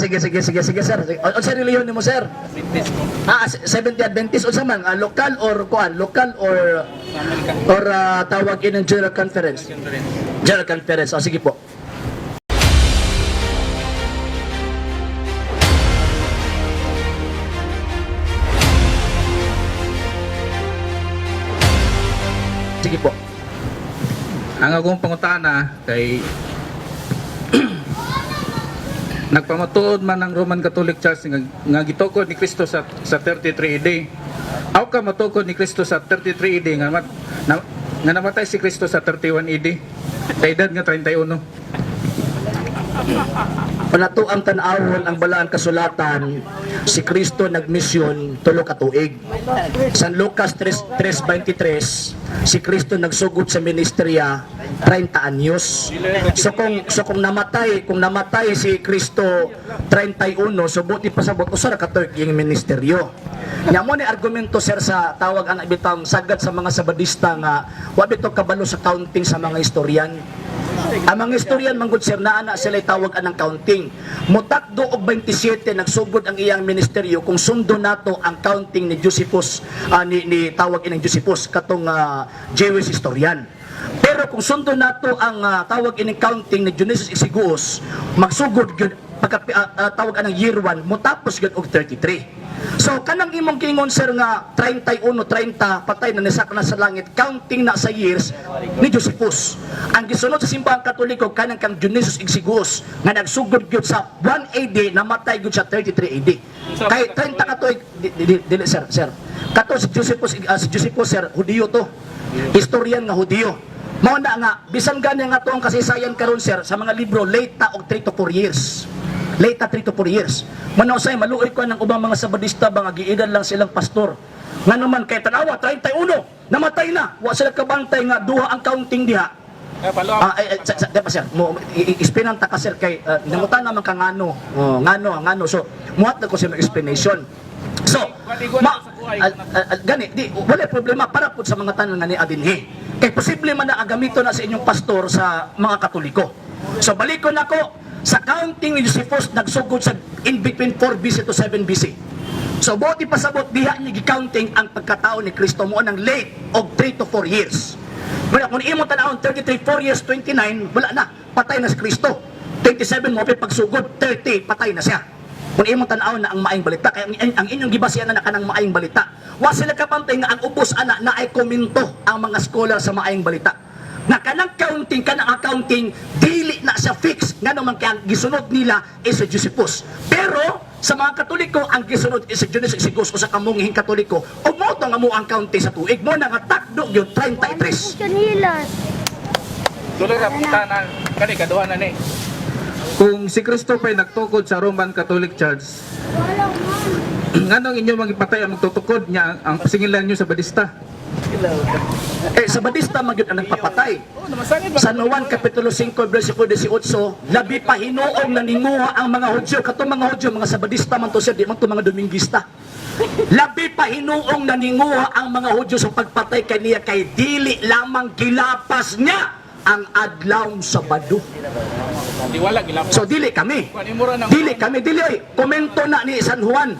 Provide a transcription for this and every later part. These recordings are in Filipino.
sige, sir. O sa reliyon mo, sir? Seventh Adventist. O sa man, lokal or kuan? Lokal or tawag in ng General Conference? General Conference. O, sige po. Sige po. Ang akong pangutana kay nagpamatuod man ang Roman Catholic Church nga gitukod ni Kristo sa 33 AD. Aw ka matukod ni Kristo sa 33 AD nga namatay si Kristo sa 31 AD. Sa edad nga 31. Panato ang tanawon ang balaan kasulatan, si Kristo nagmisyon tulo ka tuig. San Lucas 3:23, si Kristo nagsugod sa ministerya 30 anyos. So kung namatay si Kristo 31, so buti pasabot usa ka tuig yung ministeryo. Nya mo ni argumento sir sa tawag ang ibitang sagad sa mga Sabadista nga wa bito kabalo sa counting sa mga historian. Ang mga historian manggod sir na ana sila tawag anang counting. Mutakdo og 27 nagsugod ang iyang ministeryo kung sundo nato ang counting ni Josephus ni tawag inang Josephus katong Jewish historian. Pero kung sundo nato ang tawag ining counting ni Dionysius Exiguus, magsugod gyud tawag anang year 1 motapos gyud og 33. So kanang imong kingon sir nga 31 30 patay na nisak na sa langit counting na sa years ni Josephus. Ang gisunod sa simbahang Katoliko kanang kang Dionysius Exiguus nga nagsugod gyud sa 1 AD namatay gyud sa 33 AD. Kay 30 katoy dili sir. Kato si Josephus sir Hudiyo to. Historian nga Hudiyo. Mao na nga bisan gani nga to ang kasaysayan karon sir sa mga libro late ta og 3 to 4 years. Late 3 to 4 years. Manausay, maluoy ko ng ubang mga Sabadista ba nga giidan lang silang pastor. Nga naman kay tanawa, 31, namatay na. Wa sila kabantay nga duha ang counting diha. Diba sir, explain ta ka sir kay nangutan naman ka ngano. Ngano. So, muhat na ko sa explanation. So, gani, wala problema para po sa mga tanan nga ni Adinhi. Kay posible man na agamito na sa inyong pastor sa mga Katoliko. So, balikon ako, sa counting ni Josephus nagsugod sa in between 4 BC to 7 BC. So buti pasabot diha niya gi-counting ang pagkatao ni Kristo mo nang late og 3 to 4 years. Kung imo tan-awon 33 4 years 29 wala na patay na si Kristo. 27 mo pagsugod 30 patay na siya. Kung imo tan-awon na ang maayong balita kay ang inyong gibasihan na kanang maayong balita. Wa sila kapantay nga ang ubos ana na ay komento ang mga scholar sa maayong balita. Na kanang accounting dili na siya fix nga naman kaya ang gisunod nila is si Josephus. Pero sa mga Katoliko ang gisunod is si Dionysius Exiguus o sa kamungihing Katoliko o mo to nga mo ang counting sa tuig mo na nga takdo yun 33. Tuloy ra tanan kani kaduha na ni. Kung si Kristo pa'y nagtukod sa Roman Catholic Church, nganong inyo magipatay ang magtutukod niya ang singilan niyo sa Badista? Sabadista magyud ang nagpapatay. San Juan kapitulo 5 bersikulo 18, labi pa hinuong naninguha ang mga Hudyo, katong mga Hudyo mga Sabadista man to siya, di man to mga Domingista. Labi pa hinuong naninguha ang mga Hudyo sa pagpatay kaniya kay dili lamang gilapas niya ang adlaw Sabado. So dili kami. Komento na ni San Juan.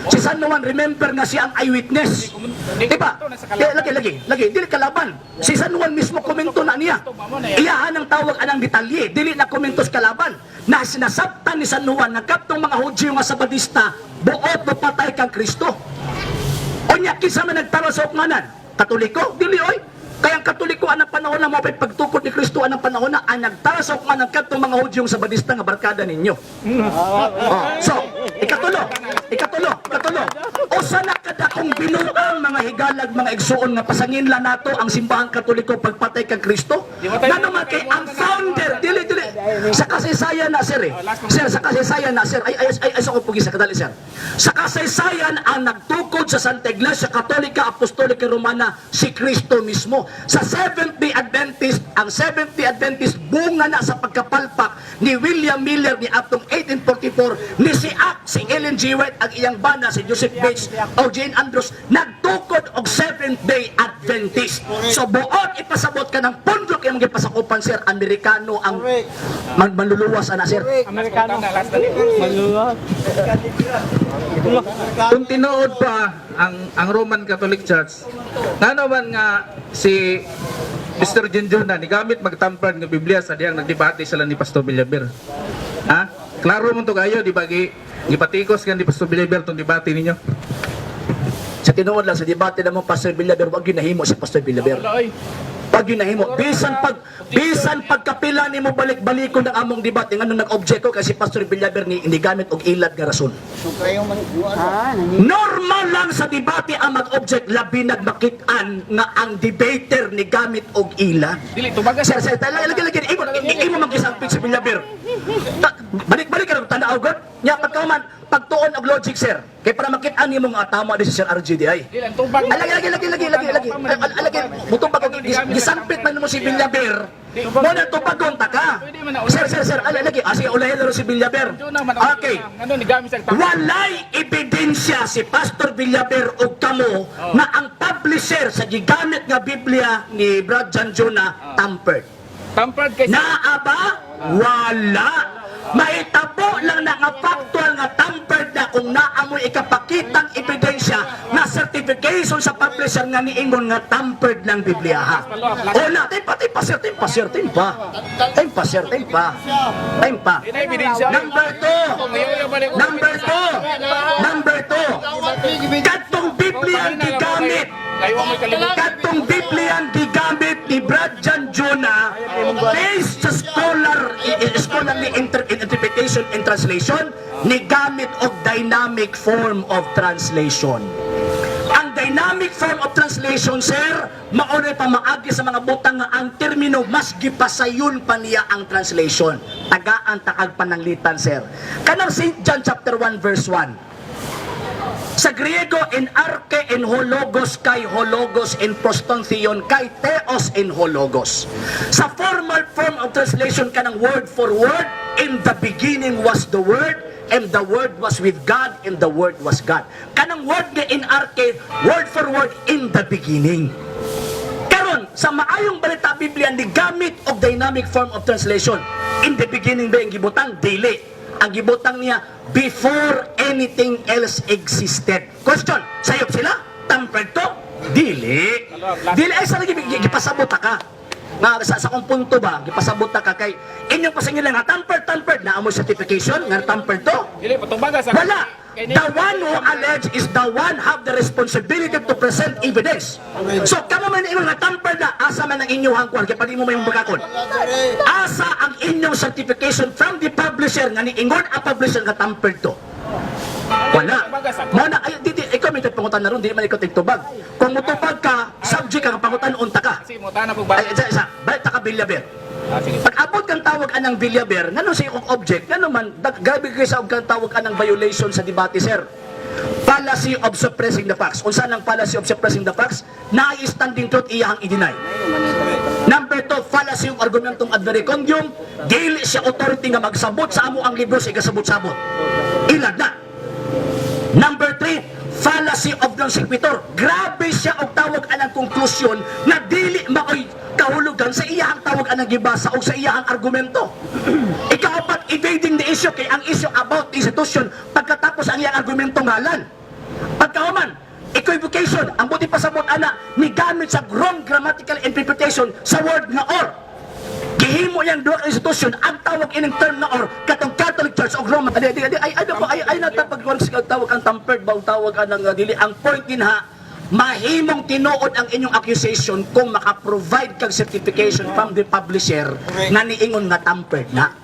Si San Juan, remember nga siya ang eyewitness. Diba? Lagi. Dili kalaban. Si San Juan mismo komento na niya. Iyahan ang tawag anang detalye. Dili na komentos kalaban. Na sinasabtan ni San Juan na kaptong mga Hudyo nga Sabadista, buot patay kang Kristo. O niya, kisa man nagtaro sa ukmanan. Katoliko? Dili oy. Kaya ang Katoliko anang panahon na mapay pagtukod ni Kristo anang panahon na ang nagtara sa ukmanan kaptong mga Hudyo nga Sabadista nga barkada ninyo. So, ikatulo. O sana kada kung binuang mga higalag, mga igsuon nga pasanginla nato ang simbahang Katoliko pagpatay kang Kristo. Na naman kay ang founder, dili. Sa kasaysayan na sir sa kasaysayan na sir, ay ko pugi sa kadali sir. Sa kasaysayan ang nagtukod sa Santa Iglesia Katolika Apostolika Romana si Kristo mismo. Sa Seventh-day Adventist, ang Seventh-day Adventist bunga na sa pagkapalpak ni William Miller ni atong 1844 ni si Ellen G. White ang iyang bana si Joseph Bates o Jane Andrews nagtukod og Seventh-day Adventist. So buot ipasabot ka ng pundok yung mga pasakupan, sir, Amerikano ang manluluwas ana, sir. Amerikano. Maluluwas. Kung tinuod pa ang Roman Catholic Church, nga naman nga si Mr. Junjuna ni gamit magtamper ng Biblia sa diyang nagdebate sila ni Pastor Villaber. Ha? Klaro mo to kayo, di ba? Gipatikos ka ni Pastor Villaber tong debate ninyo. Sa tinuod lang sa debate namang Pastor Villaber, wag yun nahimo si Pastor Villaber. Pag yun nahimo, bisan pagkapila ni mo balik-balikon ng among debate, nga nung nag-object ko kasi Pastor Villaber ni hindi gamit og ilad nga rason. Normal lang sa debate ang mag-object, labi nagmakitaan nga ang debater ni gamit og ilad. Dili tumaga Sir, lagi, imo mag-isampit si Villaber. Balik-balik ka ng tanaw, God. Nya, pagkauman, pagtuon og logic, sir. Kaya para makitaan niyo mga tama di si Sir RGDI. Dili tubag. Lagi. Butong pag gisampit man mo si Villaber. Mo na tupagon ta ka. Sir. Lagi. Sige, ulahin na si Villaber. Okay. Ano ni gamit sa Walay ebidensya si Pastor Villaber o kamo na ang publisher sa gigamit nga Biblia ni Brad Janjuna tampered. tampered kay Naaba? Wala. Mahitabo lang na nga factual nga tampered na kung naamoy ikapakitang ebidensya na certification sa publisher nga niingon nga tampered ng Biblia ha. O na, timpa. ina ebidensya. Number two. Katong Biblia ang gigamit. Kayo mo kalimutan. Katong Biblia ang gigamit ni Brad Janjuna based sa scholarly interpretation and translation ni gamit og dynamic form of translation. Ang dynamic form of translation, sir, maunay pa maagi sa mga butang nga ang termino mas gipasayon pa niya ang translation. Tagaan takag pananglitan, sir. Kanang St. John chapter 1 verse 1. Sa Griego, in arche in hologos kay hologos in prostontheon kay theos in hologos. Sa formal form of translation kanang word for word, in the beginning was the word, and the word was with God, and the word was God. Kanang word nga in arche, word for word, in the beginning. Karon, sa maayong balita Biblia, ni gamit og dynamic form of translation. In the beginning ba yung gibutang? Dili. Ang gibutang niya, before anything else existed. Question, sayop sila? Tampered to? Dili. Dili ay sa gipasabot ka. Nga sa kung punto ba, gipasabot ka kay inyong pasingil nga tampered na amoy certification nga tampered to? Dili patubaga sa Wala. The one who alleged is the one have the responsibility to present evidence. So, kamo man ingon nga tampered na, asa man ang inyong hangkwan, kaya pati mo may bagakon. Asa ang inyong certification from the publisher nga niingon ang publisher nga tampered to? Wala. Muna, ay, ikaw may pangutan na ron, di man ikaw tigtubag. Kung mutubag ka, subject ka, pangutan, unta ka. kasi mo tana po ba? Ay, isa, balik ta ka Villaber. Sige. Pag abot kang tawag anang Villaber, ngano sa iyong object, ngano man, gabi kayo sa kang tawag anang violation sa debate, sir. Fallacy of suppressing the facts. Unsa nang fallacy of suppressing the facts? Na-standing truth iyahang i-deny. Number 2, fallacy of argumentum ad verecundium. Dili siya authority nga magsabot sa amo ang libro sa igasabot-sabot. Ilag na. Number 3, fallacy of non sequitur. Grabe siya og tawag anang konklusyon na dili maoy kahulugan sa iyahang tawag anang gibasa o sa iyahang argumento. Ikaapat, evading the issue kay ang issue about institution pagkatapos ang iyang argumento ngalan. Pagkahuman, equivocation, ang buti pasabot ana ni gamit sa wrong grammatical interpretation sa word nga or. Gihimo yang duha ka institution ang tawag ining term na or katong Catholic Church o Roman ay natapag tawag ang tampered ba tawag anang dili ang point dinha mahimong tinuod ang inyong accusation kung maka-provide kag certification from the publisher na niingon nga tampered na.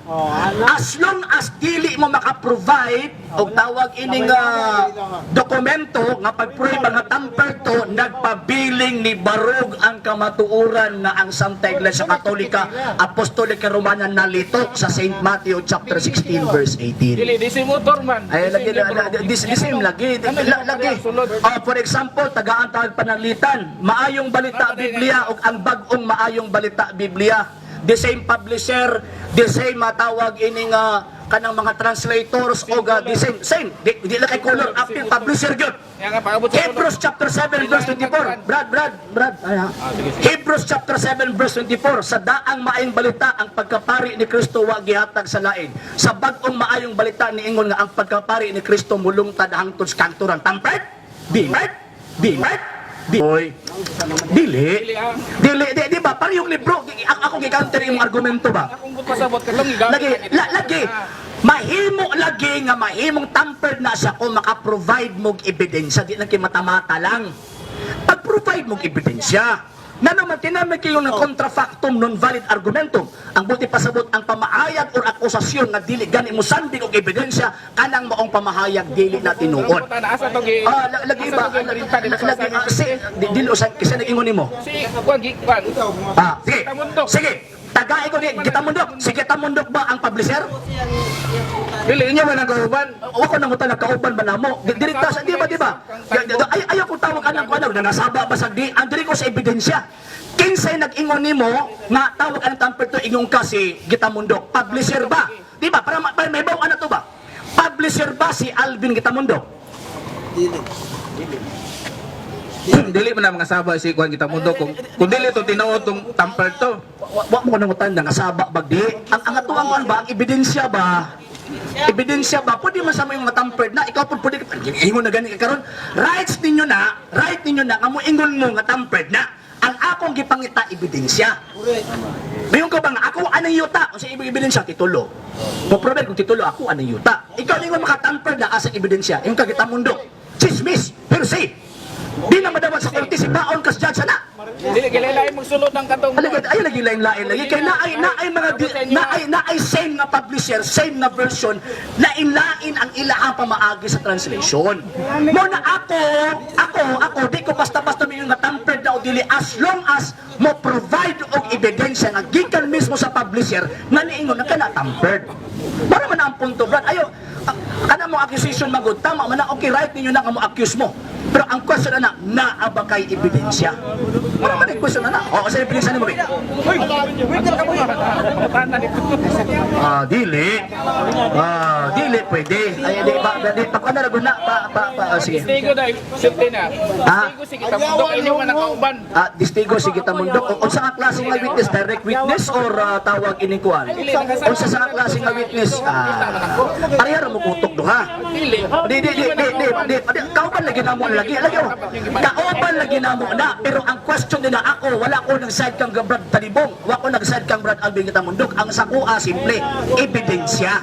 As long as dili mo maka-provide og tawag ining dokumento nga pag-prove nga tampered to, nagpabiling ni barog ang kamatuoran na ang Santa Iglesia Katolika Apostolika Romana nalitok sa St. Matthew chapter 16 verse 18. Dili disimutor man. Ay lagi lagi. For example, tagaan tawag pananglitan, maayong balita Biblia o ang bagong maayong balita Biblia. The same publisher, the same tawag ining kanang mga translators o the same di lang kay color after publisher gyud. Kaya nga, paabot sa Hebrews chapter 7 verse 24. Brad. Hebrews chapter 7 verse 24. Sa daang maayong balita ang pagkapari ni Kristo wa gihatag sa lain. Sa bag-ong maayong balita niingon nga ang pagkapari ni Kristo mulungtad hangtod sa kanturan. Tampert? Dili. Di ba? Parang yung libro, ako gicounter yung argumento ba? Kung pasabot ka lang, igamit Lagi. Mahimong tampered na siya kung maka-provide mong ebidensya. Di lang kayo mata-mata lang. Pag-provide mong ebidensya. Na naman, tinamig kayo ng contrafactum non-valid argumentum. Ang buti pasabot ang pamahayag o akusasyon na dili gani mo sanding og ebidensya kanang maong pamahayag dili na tinuod. Asa to gi? Lagi ba? Dili usan kasi nag-ingon nimo. Si Juan Gikpan. Sige. Tamundok. Sige. Tagay ko ni Gitamundok. Si Gitamundok ba ang publisher? Dili niya man ang kauban. O ako nang utang nakauban ba namo? Direkta sa di ba? Ayaw ko tawag anang ko ano, nangasaba ba sa di? Ang diri ko sa ebidensya. Kinsay nag-ingon nimo nga tawag ang tamper to ingong ka si Gitamundok. Publisher ba? Di ba? Para may bawa na to ba? Publisher ba si Alvin Gitamundok? Dili man ang mga saba si Juan Gitamundok kung dili to tinuod tong tamper to. Wa mo ko nang utang nangasaba ba di? Ang atuang kuan ba? Ang ebidensya ba? Ebidensya ba? Pwede man sa mga tampered na, ikaw po pwede, ingon na gani karon. Right ninyo na, nga mo ingon mo nga tampered na, ang akong gipangita ebidensya. Mayon ko ba nga, ako anang yuta, kung sa ebidensya, titulo. Mo provide kung titulo, ako anang yuta. Ikaw ingon maka-tampered na asa ebidensya, yung kagitamundok, chismis, hearsay. Di na madawat sa korte si Baon kas judge na. Dili gilaylay magsulod ng katong. Aligad ay lagi lain-lain lagi kay naay mga naay same nga publisher, same nga version, lain-lain ang ilahang pamaagi sa translation. Mo na ako di ko basta-basta mingon nga tampered na o dili as long as mo provide og ebidensya nga gikan mismo sa publisher nga niingon nga kana tampered. Para man ang punto, brad. Ayo, kana mo accusation magud tama man na okay right ninyo na nga mo accuse mo. Pero ang question na naa ba kay ebidensya? Wala man ang question na. O sa ebidensya nimo. Dili pwede. Ay di pa kana na sige. Testigo dai, safety na. Testigo si Gitamundok inyo man nakauban. Distigo si Gitamundok. Unsa nga klase nga witness? Direct witness or tawag ining kuan? Unsa sa klase nga witness? Pareha mo kutok duha. Dili. Di. Kauban lagi namo lagi. Kauban lagi namo na. Pero ang question nila ako, wala ko nag-side kang Brad Talibong. Wala ko nag-side kang Brad Alvin Gitamundok. Ang sakua simple, ebidensya.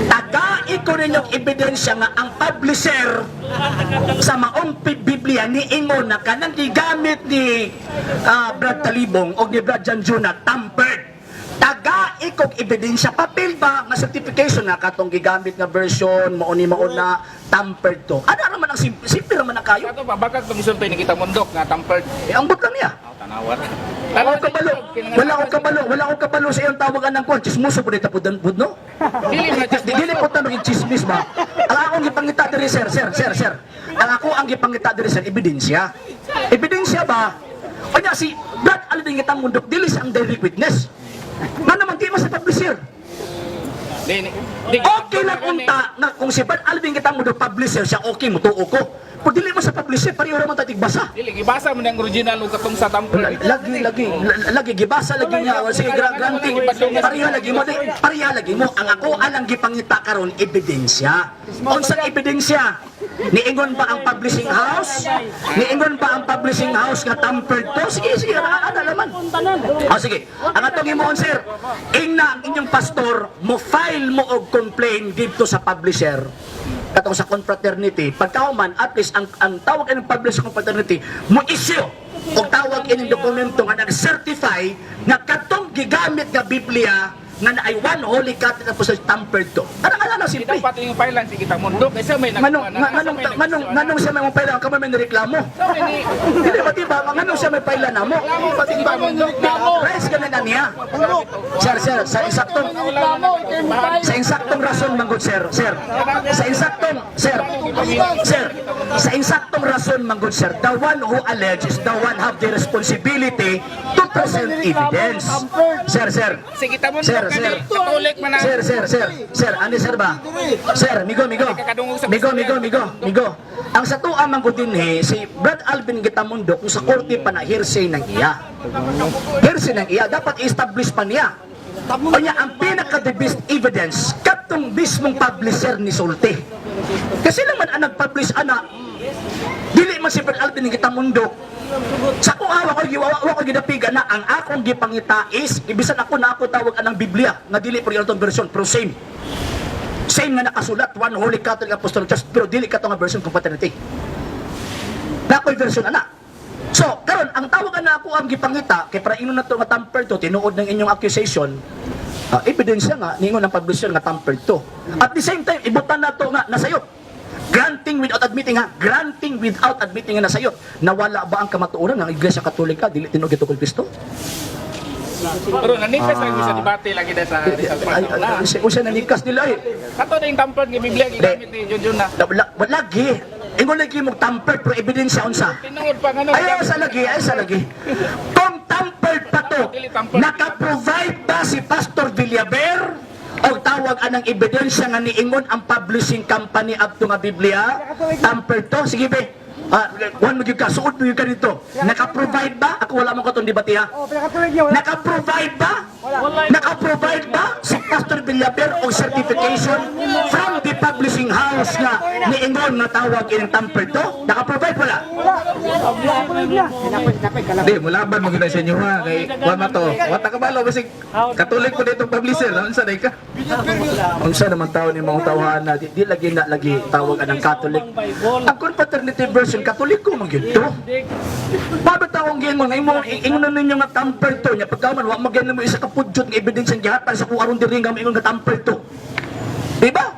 Tagai ko rin yung ebidensya nga ang publisher sa maong Biblia ni ingon na kanang gigamit ni Brad Talibong o ni Brad Janjo na tampered. Tagai kong ebidensya papel ba nga certification na katong gigamit nga version mao na tampered to. Ano naman ang simple naman na kayo? Ato ba bakag tong sultay ni Gitamundok nga tampered. Ambot lang niya. Tanawat. Wala akong kabalo sa iyong tawagan ng kwan. Chismoso po dito po no? Dili po tayo maging chismis ba? Ang akong gipangita diri, sir. Ang ako ang gipangita diri, sir, ebidensya. Ebidensya ba? O niya, si Brad Alvin Gitamundok, dili siya ang direct witness. Nga naman, di mo sa publisher. Okay lang unta na kung si Brad Alvin Gitamundok publisher siya, okay mo, tuo ko. Kung dili mo sa publisher, pareho naman tatig basa. Dili gibasa man ang original ug katong sa tampered. Lagi gibasa lagi niya. Sige, granting. Pareha lagi mo. Ang ako alang gipangita karon ebidensya. Unsang ebidensya? Niingon ba ang publishing house? Niingon ba ang publishing house nga tampered to? Sige, ano naman. Sige. Ang atong himuon, sir, ingna ang inyong pastor, mo file mo og complaint dito sa publisher katong sa confraternity. Pagkauman, at least ang tawag ng publisher confraternity, mo issue o tawag ining dokumento nga nag-certify nga katong gigamit nga Biblia nga naay one holy catholic apostolic tampered to. Ano simple. Dapat yung pailan si Gitamundok kasi may Manong siya may pailan kamo may nireklamo. Dili ba diba manong siya may pailan namo? si Gitamundok Res ka na niya. Sir, sa insaktong rason manggod sir. Sa insaktong rason manggod sir, the one who alleges, the one have the responsibility to present evidence. Sir. si Gitamundok Katolik man na. Sir, ani sir ba? Sir, migo. Ang sa tuang manggudinhi, si Brad Alvin Gitamundo, kung sa korte pa na hearsay ng iya. Hearsay ng iya, dapat i-establish pa niya. O niya, ang pinaka-the best evidence, katong mismong publisher ni Sulte. Kasi naman ang nag-publish, dili man si Brad Alvin Gitamundo, sa kung awa ko gidapiga na ang akong gipangita is ibisan ako na ako tawag anang Biblia nga dili pero yung version pero same nga nakasulat one Holy Catholic Apostolic Church pero dili ka to nga version compatibility na ako'y version ana. So karon ang tawag na ako ang gipangita kay para ingon na to nga tamper to tinuod ng inyong accusation, ebidensya nga ningon ng publisher nga tamper to. At the same time ibutan na to nga nasayop. Granting without admitting nga nasayot. Nawala ba ang kamatuoran ng Iglesia Katolika dili tinuod gito kay Kristo? Pero nanikas lang sa debate lagi na sa Usa nanikas nila eh. Kato na yung tampered ng Biblia gigamit ni Junjun na. Lagi. Ingon lagi mo tamper pero ebidensya unsa. Tinuod pa nga Ay sa lagi. Kung tampered pa to, naka-provide ba si Pastor Villaber o tawag anang ebidensya nga niingon ang publishing company adto nga Biblia? Tampered to? Sige be. One mo ka, suot mo ka dito. Naka-provide ba? Ako wala mo katong debate ha. Naka-provide ba? Naka-provide ba si Pastor Villaber o certification from the publishing house nga niingon nga tawag ilang tampered to? Naka-provide wala? Di, mulaban mo gina sa inyo ha. Kay, wala to. Wata ka balo, basig Katolik po dito publisher. Unsa day ka? Unsa naman tao ni mga tawahan na di lagi na lagi tawag anang Catholic. Ang confraternity version Katoliko man gyud to. Paano taong gyud mga ingon na ninyo nga tamper to nya pagkaman wa magyan mo isa ka pudyot nga ebidensyang gihatan sa kung aron diri nga ingon nga tamper to. Di ba?